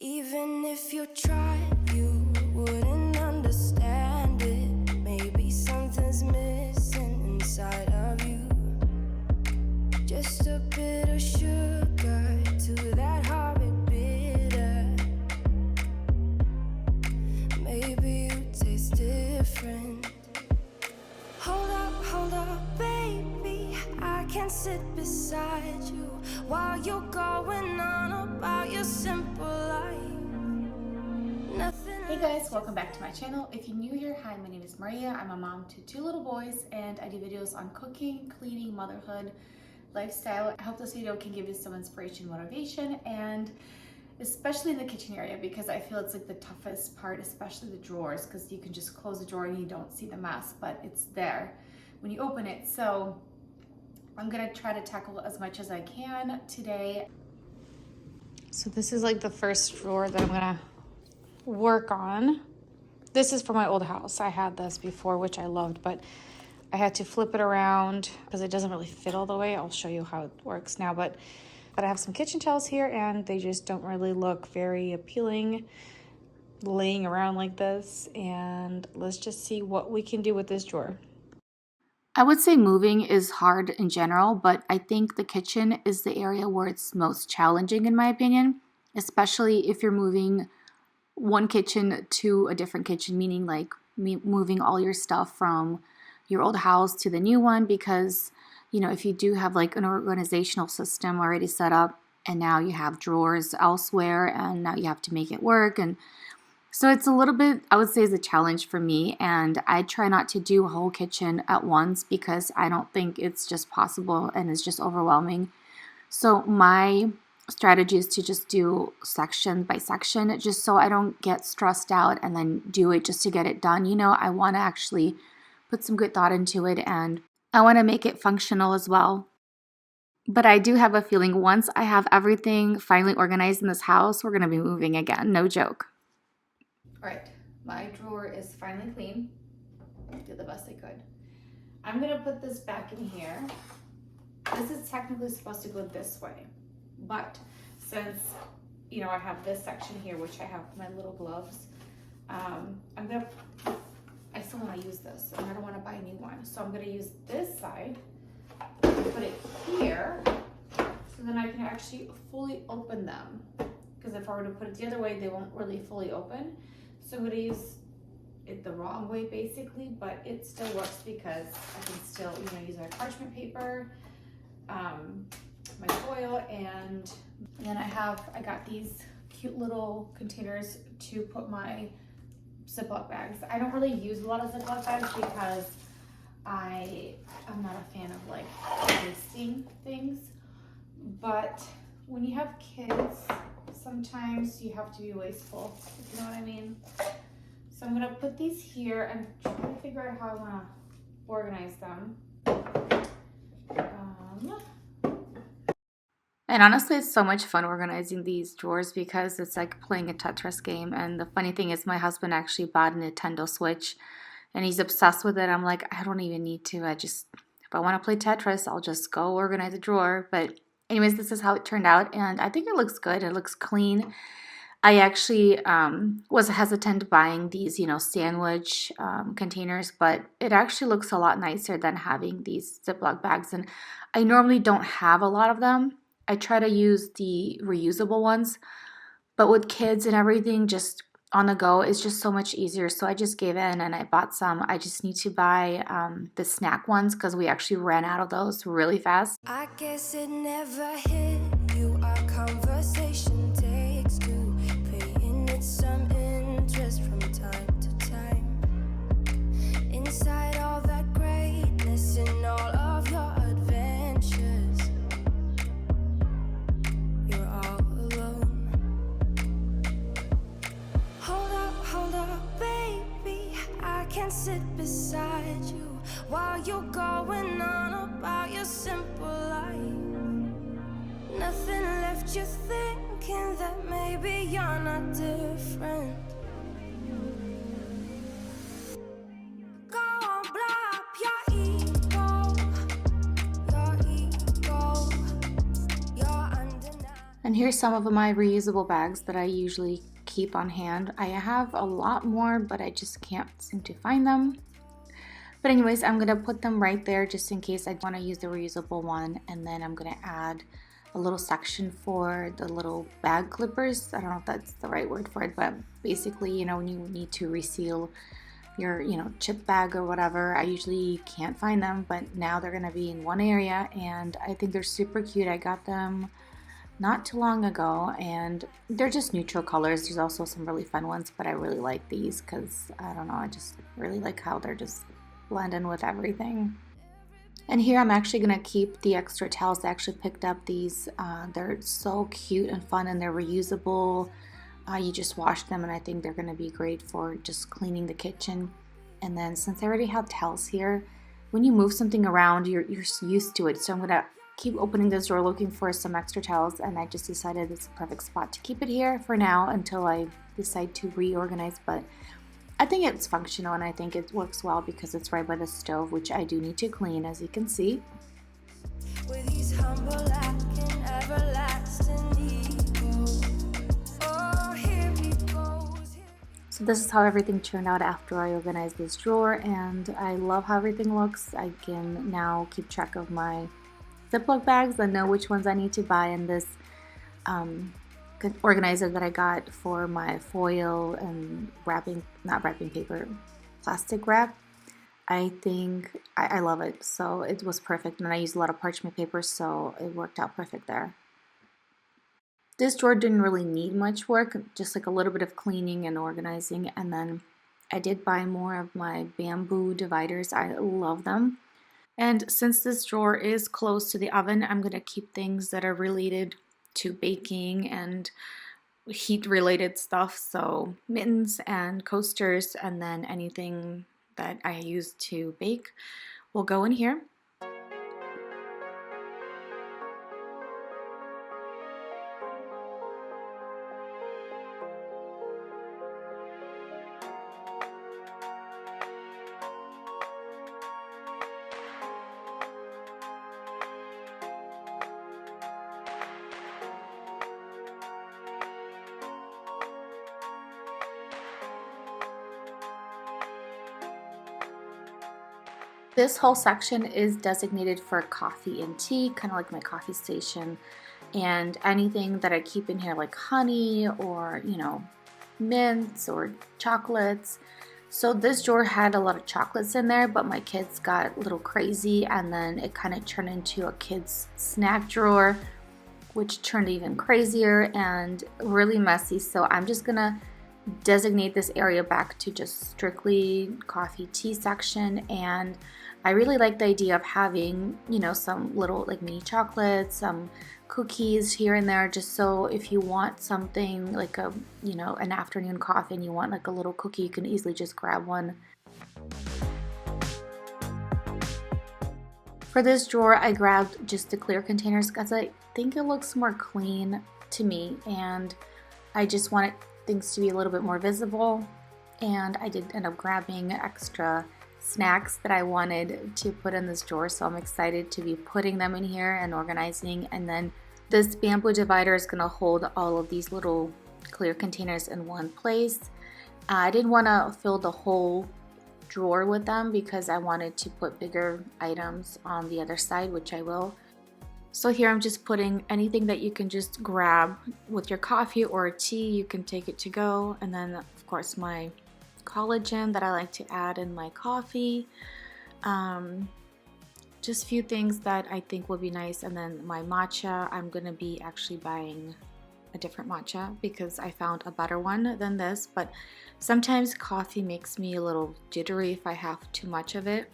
Even if you tried, you wouldn't understand it. Maybe something's missing inside of you. Just a bit of sugar to that horrid bitter. Maybe you taste different. Hold up, baby. I can't sit beside you while you're going on about your simple life. Hey guys, welcome back to my channel. If you're new here, hi, my name is Maria. I'm a mom to 2 little boys and I do videos on cooking, cleaning, motherhood, lifestyle. I hope this video can give you some inspiration, motivation, and especially in the kitchen area because I feel it's like the toughest part, especially the drawers, because you can just close the drawer and you don't see the mess, but it's there when you open it. So I'm gonna try to tackle as much as I can today. So this is like the first drawer that I'm gonna work on. This is from my old house. I had this before, which I loved, but I had to flip it around because it doesn't really fit all the way. I'll show you how it works now, but I have some kitchen towels here and they just don't really look very appealing laying around like this. And let's just see what we can do with this drawer. I would say moving is hard in general, but I think the kitchen is the area where it's most challenging in my opinion, especially if you're moving one kitchen to a different kitchen, meaning like moving all your stuff from your old house to the new one, because you know, if you do have like an organizational system already set up and now you have drawers elsewhere and now you have to make it work, and so it's a little bit, I would say, is a challenge for me, and I try not to do a whole kitchen at once because I don't think it's just possible and it's just overwhelming. So my strategy is to just do section by section, just so I don't get stressed out and then do it just to get it done. You know, I want to actually put some good thought into it and I want to make it functional as well. But I do have a feeling once I have everything finally organized in this house, we're going to be moving again. No joke. All right, my drawer is finally clean. I did the best I could. I'm going to put this back in here. This is technically supposed to go this way, but since, you know, I have this section here, which I have my little gloves, I still want to use this and I don't want to buy a new one. So I'm going to use this side and put it here so then I can actually fully open them. Because if I were to put it the other way, they won't really fully open. So I'm going to use it the wrong way basically, but it still works because I can still, you know, use my parchment paper, my foil, and then I got these cute little containers to put my Ziploc bags. I don't really use a lot of Ziploc bags because I'm not a fan of like wasting things, but when you have kids, sometimes you have to be wasteful, if you know what I mean. So I'm gonna put these here and try to figure out how I wanna organize them. And honestly, it's so much fun organizing these drawers because it's like playing a Tetris game. And the funny thing is my husband actually bought a Nintendo Switch and he's obsessed with it. I'm like, I don't even need to. If I want to play Tetris, I'll just go organize a drawer. But anyways, this is how it turned out. And I think it looks good. It looks clean. I actually was hesitant buying these, you know, sandwich containers, but it actually looks a lot nicer than having these Ziploc bags. And I normally don't have a lot of them. I try to use the reusable ones, but with kids and everything just on the go, it's just so much easier. So I just gave in and I bought some. I just need to buy the snack ones because we actually ran out of those really fast. I guess it never hit you. Our conversation takes two, paying it some interest from time to time. Inside all that greatness and all of your adventures, you're all alone. Hold up, baby. I can't sit beside you while you're going on about your simple life. Nothing left you thinking that maybe you're not different. Go on, blow up your ego, your undeniable. And here's some of my reusable bags that I usually keep on hand. I have a lot more, but I just can't seem to find them. But anyways, I'm gonna put them right there just in case I want to use the reusable one. And then I'm gonna add a little section for the little bag clippers. I don't know if that's the right word for it, but basically, you know, when you need to reseal your, you know, chip bag or whatever, I usually can't find them, but now they're gonna be in one area, and I think they're super cute. I got them not too long ago, and they're just neutral colors. There's also some really fun ones, but I really like these because I don't know, I just really like how they're just blending with everything. And here I'm actually gonna keep the extra towels. I actually picked up these. They're so cute and fun, and they're reusable. You just wash them, and I think they're gonna be great for just cleaning the kitchen. And then since I already have towels here, when you move something around, you're used to it. So I'm gonna keep opening this drawer looking for some extra towels, and I just decided it's a perfect spot to keep it here for now until I decide to reorganize. But I think it's functional, and I think it works well because it's right by the stove, which I do need to clean, as you can see. With these humble and everlasting egos. Oh, here he goes. So this is how everything turned out after I organized this drawer, and I love how everything looks. I can now keep track of my Ziploc bags and know which ones I need to buy in this organizer that I got for my foil and not wrapping paper, plastic wrap. I think I love it. So it was perfect, and I used a lot of parchment paper, so it worked out perfect there. This drawer didn't really need much work, just like a little bit of cleaning and organizing. And then I did buy more of my bamboo dividers. I love them. And since this drawer is close to the oven, I'm going to keep things that are related to baking and heat related stuff. So mittens and coasters, and then anything that I use to bake will go in here. This whole section is designated for coffee and tea, kind of like my coffee station, and anything that I keep in here like honey or, you know, mints or chocolates. So this drawer had a lot of chocolates in there, but my kids got a little crazy, and then it kind of turned into a kids snack drawer, which turned even crazier and really messy. So I'm just gonna designate this area back to just strictly coffee tea section. And I really like the idea of having, you know, some little like mini chocolates, some cookies here and there, just so if you want something like a, you know, an afternoon coffee and you want like a little cookie, you can easily just grab one. For this drawer, I grabbed just the clear containers because I think it looks more clean to me, and I just wanted things to be a little bit more visible. And I did end up grabbing extra snacks that I wanted to put in this drawer, so I'm excited to be putting them in here and organizing. And then this bamboo divider is going to hold all of these little clear containers in one place. I didn't want to fill the whole drawer with them because I wanted to put bigger items on the other side, which I will. So here I'm just putting anything that you can just grab with your coffee or tea. You can take it to go. And then of course my collagen that I like to add in my coffee. Just a few things that I think would be nice. And then my matcha, I'm gonna be actually buying a different matcha because I found a better one than this. But sometimes coffee makes me a little jittery if I have too much of it.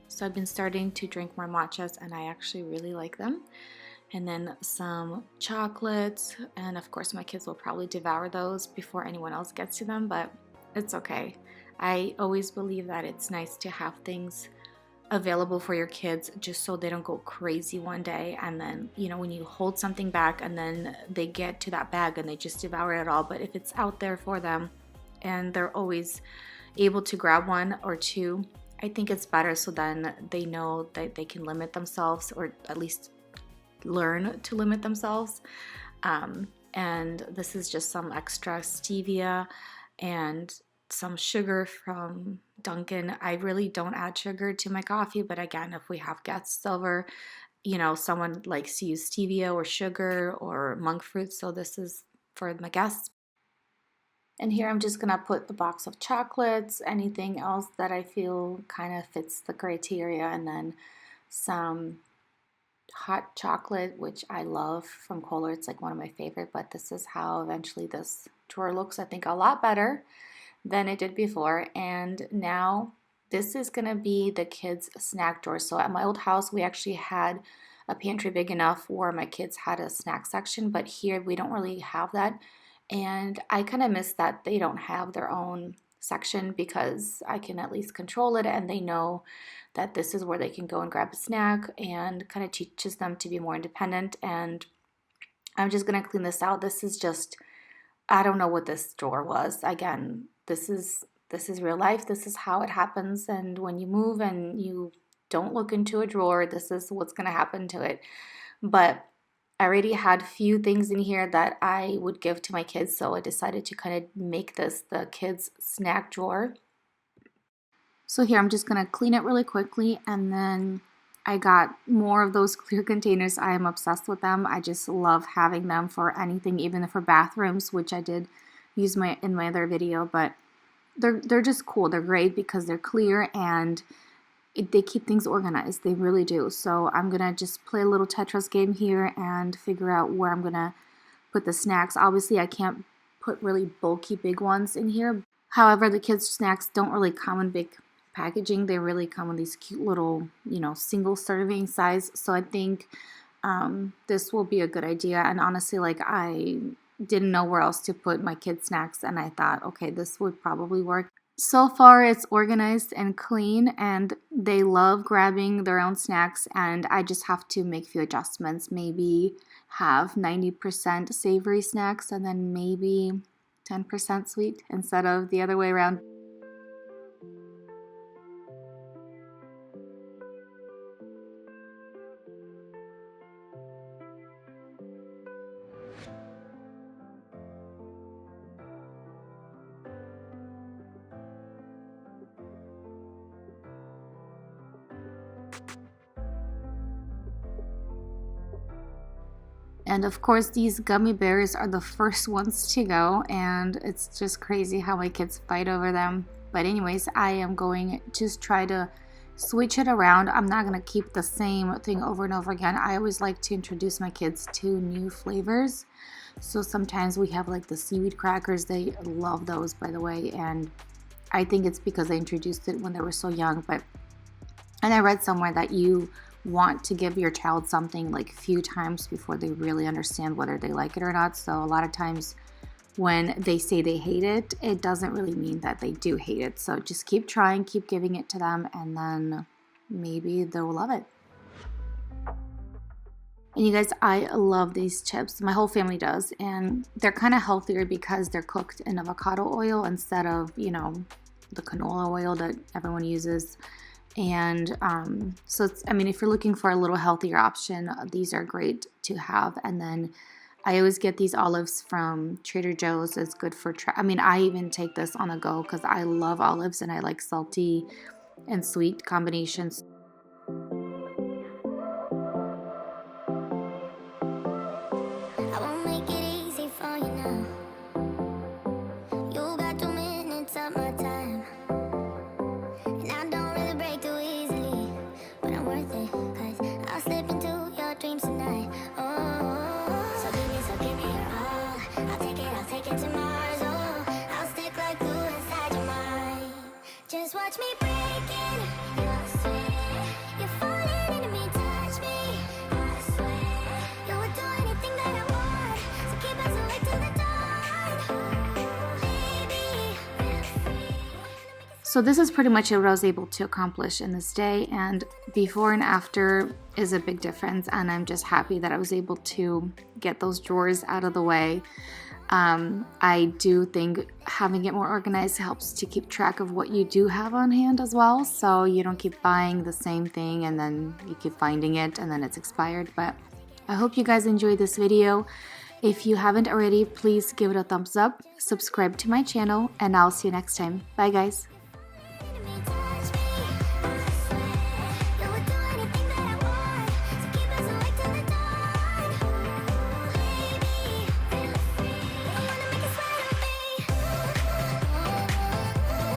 So I've been starting to drink more matchas, and I actually really like them. And then some chocolates, and of course my kids will probably devour those before anyone else gets to them, but it's okay. I always believe that it's nice to have things available for your kids just so they don't go crazy one day, and then, you know, when you hold something back and then they get to that bag and they just devour it all. But if it's out there for them and they're always able to grab one or two, I think it's better, so then they know that they can limit themselves, or at least learn to limit themselves. And this is just some extra stevia and some sugar from Dunkin'. I really don't add sugar to my coffee, but again, if we have guests over, you know, someone likes to use stevia or sugar or monk fruit, so this is for my guests. And here I'm just gonna put the box of chocolates, anything else that I feel kind of fits the criteria, and then some hot chocolate, which I love from Kohler. It's like one of my favorite, but this is how eventually this drawer looks. I think a lot better than it did before. And now this is gonna be the kids' snack drawer. So at my old house, we actually had a pantry big enough where my kids had a snack section, but here we don't really have that. And I kind of miss that they don't have their own section, because I can at least control it and they know that this is where they can go and grab a snack, and kind of teaches them to be more independent. And I'm just going to clean this out. This is just, I don't know what this drawer was. Again, this is real life. This is how it happens. And when you move and you don't look into a drawer, this is what's going to happen to it. But I already had few things in here that I would give to my kids, so I decided to kind of make this the kids' snack drawer. So here I'm just going to clean it really quickly, and then I got more of those clear containers. I am obsessed with them. I just love having them for anything, even for bathrooms, which I did use in my other video, but they're just cool. They're great because they're clear and they keep things organized. They really do. So I'm gonna just play a little Tetris game here and figure out where I'm gonna put the snacks. Obviously I can't put really bulky big ones in here. However, the kids' snacks don't really come in big packaging. They really come in these cute little, you know, single serving size. So I think this will be a good idea. And honestly, like, I didn't know where else to put my kids' snacks, and I thought, okay, this would probably work. So far it's organized and clean, and they love grabbing their own snacks, and I just have to make a few adjustments. Maybe have 90% savory snacks and then maybe 10% sweet instead of the other way around. And of course, these gummy bears are the first ones to go, and it's just crazy how my kids fight over them. But anyways, I am going to try to switch it around. I'm not going to keep the same thing over and over again. I always like to introduce my kids to new flavors. So sometimes we have like the seaweed crackers. They love those, by the way, and I think it's because I introduced it when they were so young. And I read somewhere that you want to give your child something like a few times before they really understand whether they like it or not. So a lot of times when they say they hate it, it doesn't really mean that they do hate it. So just keep trying, keep giving it to them, and then maybe they'll love it. And you guys, I love these chips. My whole family does. And they're kind of healthier because they're cooked in avocado oil instead of, you know, the canola oil that everyone uses. And so it's, I mean, if you're looking for a little healthier option, these are great to have. And then I always get these olives from Trader Joe's. It's good for, I mean, I even take this on the go because I love olives and I like salty and sweet combinations. I won't make it easy for you now. You got 2 minutes of my time, and I don't really break too easily, but I'm worth it, 'cause I'll slip into your dreams tonight. Oh, so give me your all. I'll take it to Mars. Oh, I'll stick like glue inside your mind. Just watch me breaking your sweat. You're falling into me, touch me. I swear you would do anything that I want. So keep us awake till the dawn. Baby, we're free. So this is pretty much what I was able to accomplish in this day, and before and after is a big difference, and I'm just happy that I was able to get those drawers out of the way. I do think having it more organized helps to keep track of what you do have on hand as well, so you don't keep buying the same thing and then you keep finding it and then it's expired. But I hope you guys enjoyed this video. If you haven't already, please give it a thumbs up, subscribe to my channel, and I'll see you next time. Bye guys.